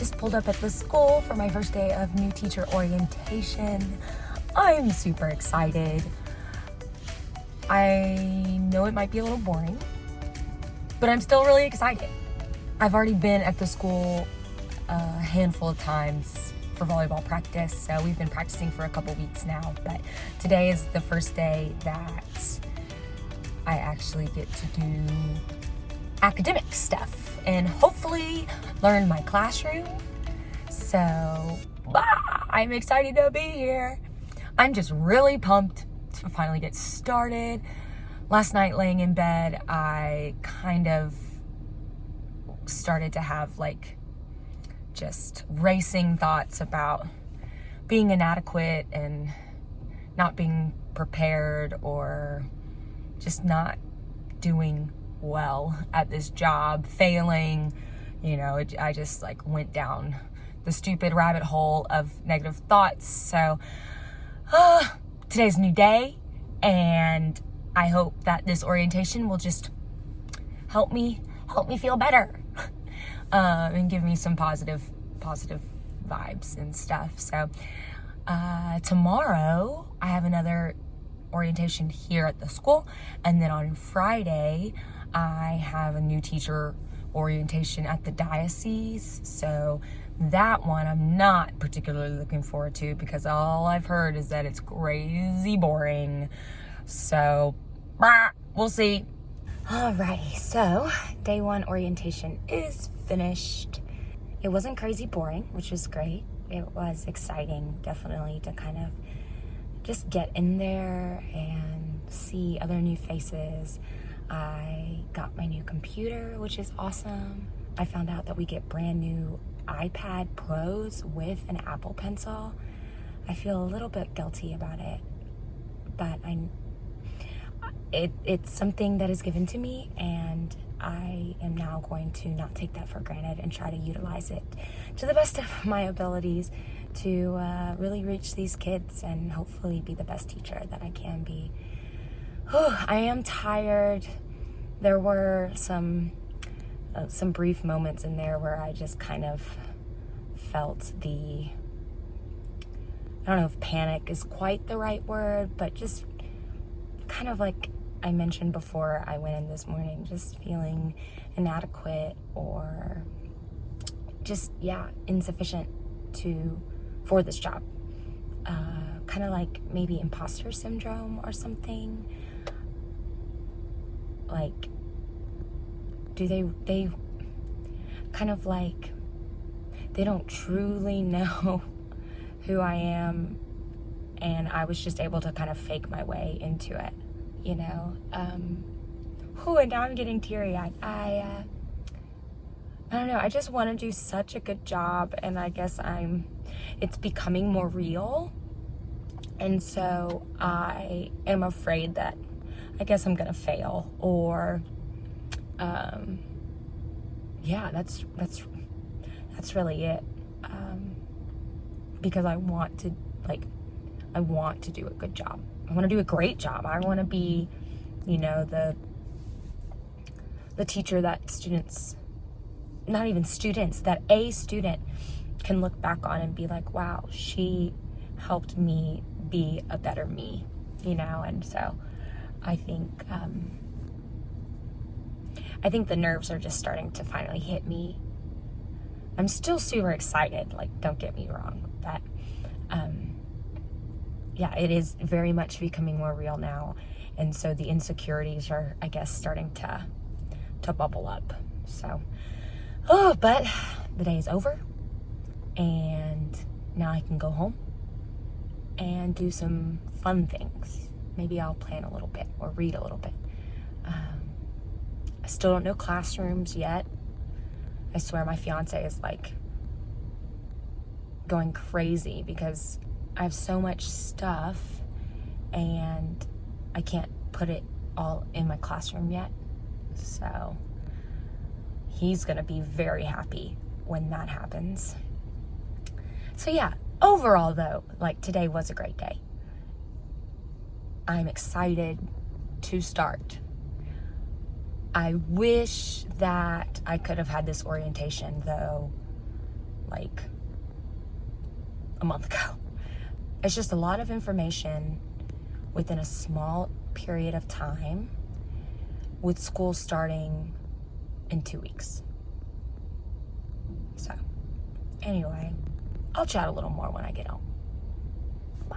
just pulled up at the school for my first day of new teacher orientation. I'm super excited. I know it might be a little boring, but I'm still really excited. I've already been at the school a handful of times for volleyball practice, so we've been practicing for a couple weeks now, but today is the first day that I actually get to do academic stuff and hopefully learn my classroom. So I'm excited to be here. I'm just really pumped to finally get started. Last night laying in bed, I kind of started to have like just racing thoughts about being inadequate and not being prepared or just not doing well at this job, failing, I just like went down the stupid rabbit hole of negative thoughts. So today's a new day, and I hope that this orientation will just help me feel better and give me some positive vibes and stuff. So tomorrow I have another orientation here at the school, and then on Friday I have a new teacher orientation at the diocese. So that one I'm not particularly looking forward to because all I've heard is that it's crazy boring. So we'll see. Alrighty, so day one orientation is finished. It wasn't crazy boring, which was great. It was exciting, definitely, to kind of just get in there and see other new faces. I got my new computer, which is awesome. I found out that we get brand new iPad Pros with an Apple Pencil. I feel a little bit guilty about it, but it's something that is given to me, and I am now going to not take that for granted and try to utilize it to the best of my abilities to really reach these kids and hopefully be the best teacher that I can be. I am tired. There were some brief moments in there where I just kind of felt I don't know if panic is quite the right word, but just kind of like I mentioned before I went in this morning, just feeling inadequate or just, insufficient for this job. Kind of like maybe imposter syndrome or something. Like, they kind of like, they don't truly know who I am, and I was just able to kind of fake my way into it, and now I'm getting teary-eyed. I don't know, I just want to do such a good job, and I guess it's becoming more real, and so I am afraid that I guess I'm gonna fail, or that's really it, because I want to do a good job. I want to do a great job. I want to be, the teacher that that a student can look back on and be like, wow, she helped me be a better me, and so I think the nerves are just starting to finally hit me. I'm still super excited, don't get me wrong, but it is very much becoming more real now, and so the insecurities are, I guess, starting to bubble up. So, but the day is over, and now I can go home and do some fun things. Maybe I'll plan a little bit or read a little bit. I still don't know classrooms yet. I swear my fiance is going crazy because I have so much stuff and I can't put it all in my classroom yet. So he's gonna be very happy when that happens. So overall though, today was a great day. I'm excited to start. I wish that I could have had this orientation though like a month ago. It's just a lot of information within a small period of time, with school starting in 2 weeks. So, anyway, I'll chat a little more when I get home. Bye.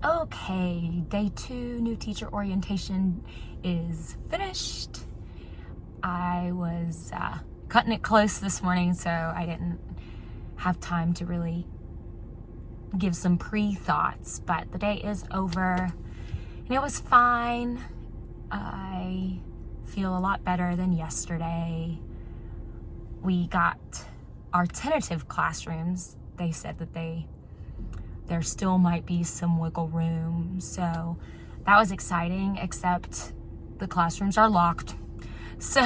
Okay, day 2, new teacher orientation is finished. I was cutting it close this morning, so I didn't have time to really give some pre-thoughts, but the day is over and it was fine. I feel a lot better than yesterday. We got our tentative classrooms. They said that there still might be some wiggle room, so that was exciting, except the classrooms are locked. So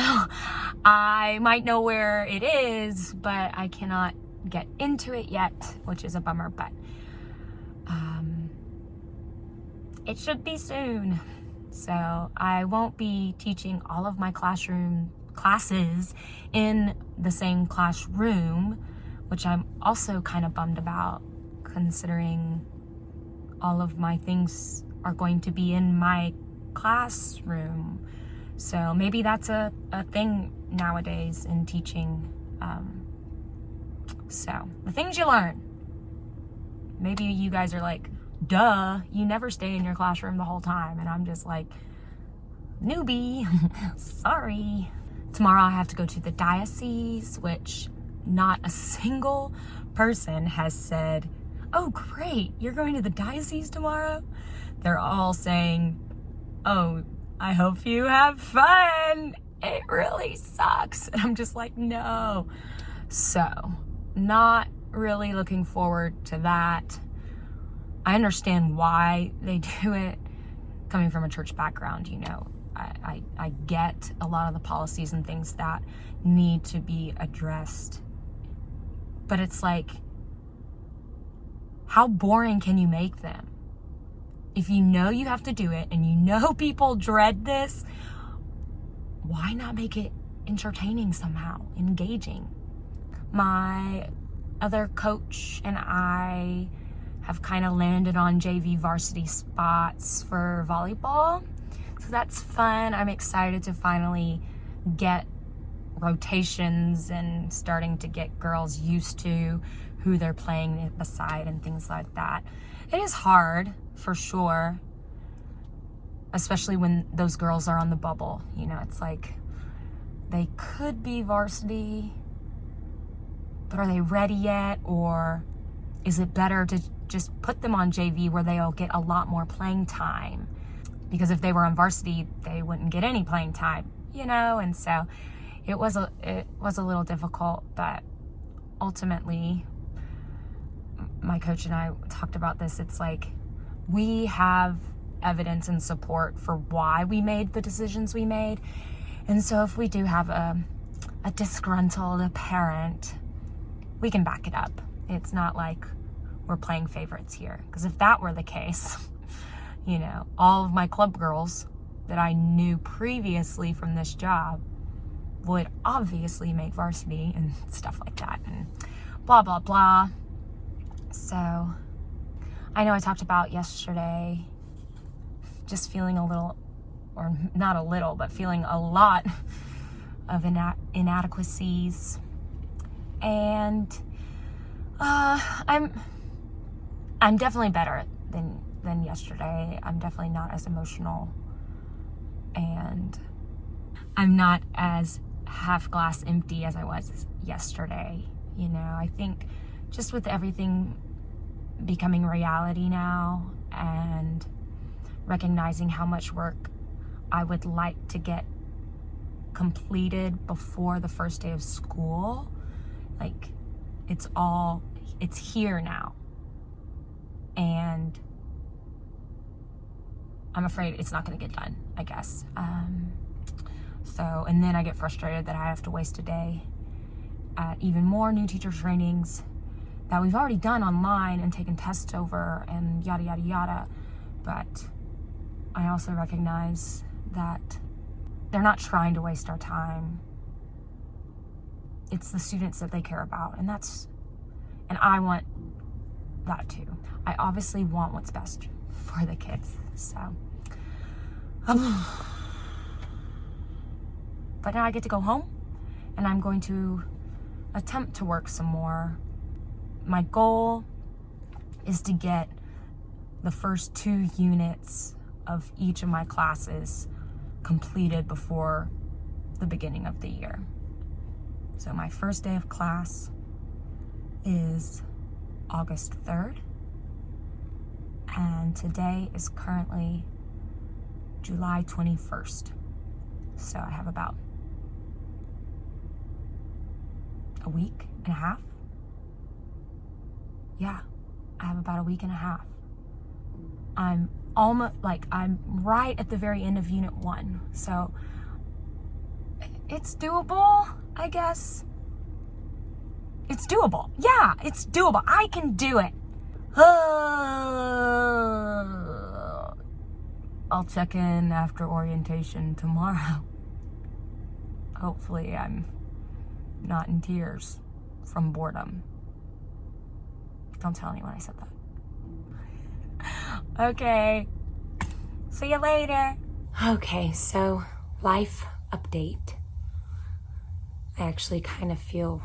I might know where it is, but I cannot get into it yet, which is a bummer, but it should be soon. So I won't be teaching all of my classes in the same classroom, which I'm also kind of bummed about, considering all of my things are going to be in my classroom. So maybe that's a thing nowadays in teaching. So the things you learn. Maybe you guys are like, duh, you never stay in your classroom the whole time. And I'm just like, newbie, sorry. Tomorrow I have to go to the diocese, which not a single person has said, oh great, you're going to the diocese tomorrow? They're all saying, oh, I hope you have fun. It really sucks. And I'm just like, no. So, not really looking forward to that. I understand why they do it. Coming from a church background, you know, I get a lot of the policies and things that need to be addressed. But it's like, how boring can you make them? If you know you have to do it and you know people dread this, why not make it entertaining somehow, engaging? My other coach and I have kind of landed on JV varsity spots for volleyball. So that's fun. I'm excited to finally get rotations and starting to get girls used to who they're playing beside and things like that. It is hard, for sure, especially when those girls are on the bubble. You know, it's like they could be varsity, but are they ready yet? Or is it better to just put them on JV where they'll get a lot more playing time? Because if they were on varsity, they wouldn't get any playing time, you know? And so it was a little difficult, but ultimately, my coach and I talked about this. It's like, we have evidence and support for why we made the decisions we made. And so if we do have a disgruntled parent, we can back it up. It's not like we're playing favorites here. Because if that were the case, you know, all of my club girls that I knew previously from this job would obviously make varsity and stuff like that and blah, blah, blah. So I know I talked about yesterday just feeling a little, or not a little, but feeling a lot of inadequacies. And I'm definitely better than yesterday. I'm definitely not as emotional, and I'm not as half glass empty as I was yesterday. You know, I think just with everything becoming reality now and recognizing how much work I would like to get completed before the first day of school, like it's here now. And I'm afraid it's not going to get done, I guess. And then I get frustrated that I have to waste a day at even more new teacher trainings that we've already done online and taken tests over and yada, yada, yada. But I also recognize that they're not trying to waste our time. it's the students that they care about, and I want that too. I obviously want what's best for the kids, so but now I get to go home, and I'm going to attempt to work some more. My goal is to get the first 2 units of each of my classes completed before the beginning of the year. So my first day of class is August 3rd, and today is currently July 21st. So I have about a week and a half. Yeah, I have about a week and a half. I'm right at the very end of unit 1. So it's doable, I guess. It's doable. Yeah, it's doable. I can do it. I'll check in after orientation tomorrow. Hopefully I'm not in tears from boredom. Don't tell anyone I said that. Okay. See you later. Okay, so life update. I actually kind of feel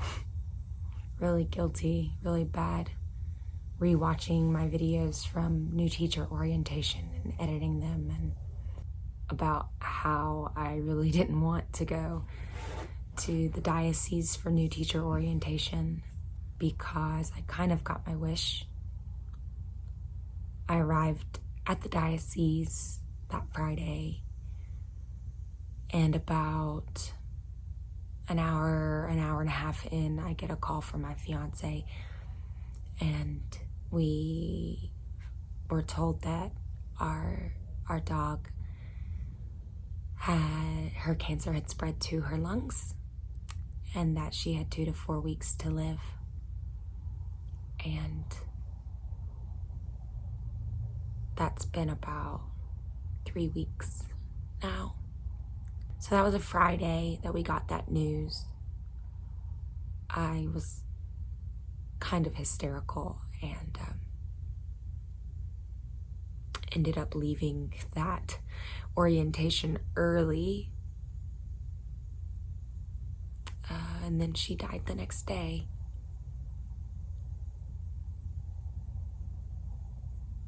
really guilty, really bad rewatching my videos from new teacher orientation and editing them, and about how I really didn't want to go to the diocese for new teacher orientation because I kind of got my wish. I arrived at the diocese that Friday, and about an hour and a half in, I get a call from my fiance, and we were told that our dog her cancer had spread to her lungs, and that she had 2 to 4 weeks to live. And that's been about 3 weeks now. So that was a Friday that we got that news. I was kind of hysterical and ended up leaving that orientation early. And then she died the next day.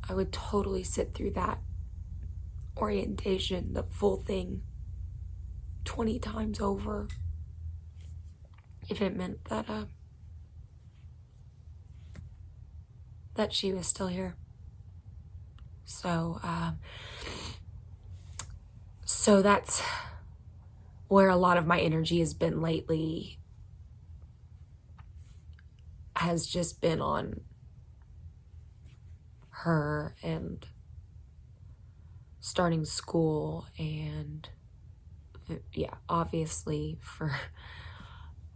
I would totally sit through that orientation, the full thing, 20 times over, if it meant that she was still here. So that's where a lot of my energy has been lately, has just been on her and starting school, and yeah, obviously for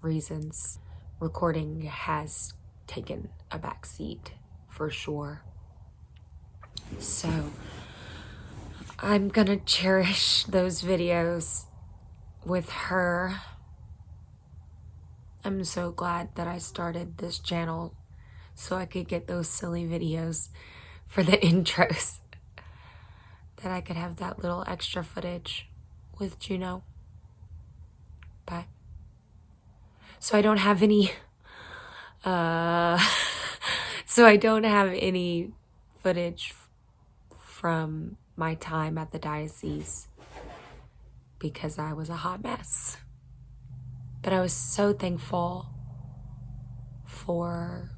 reasons, recording has taken a back seat for sure. So I'm gonna cherish those videos with her. I'm so glad that I started this channel so I could get those silly videos for the intros, that I could have that little extra footage with Juno. But so I don't have any footage from my time at the diocese because I was a hot mess. But I was so thankful for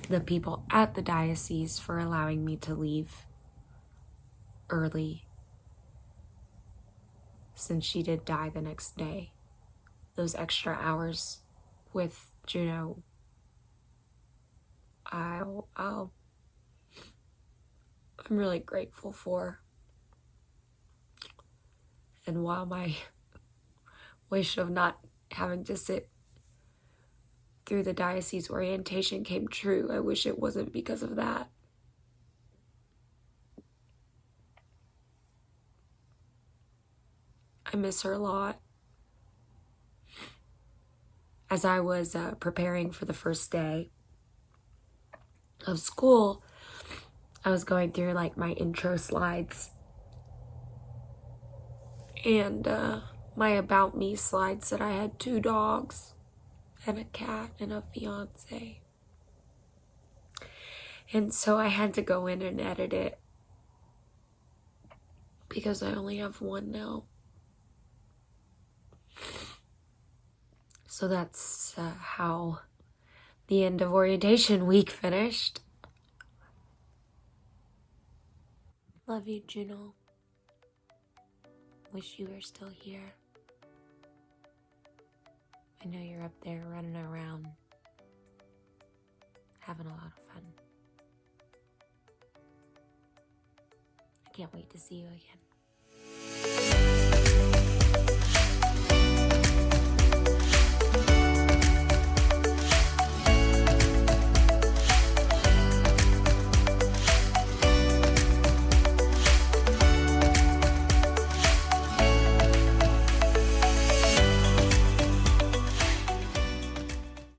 the people at the diocese for allowing me to leave early, since she did die the next day. Those extra hours with Juno, I'm really grateful for. And while my wish of not having to sit through the diocese orientation came true, I wish it wasn't because of that. I miss her a lot. as I was preparing for the first day of school, I was going through like my intro slides and my about me slides that I had 2 dogs and a cat and a fiance. And so I had to go in and edit it because I only have 1 now. So that's how the end of orientation week finished. Love you, Juno. Wish you were still here. I know you're up there running around, having a lot of fun. I can't wait to see you again.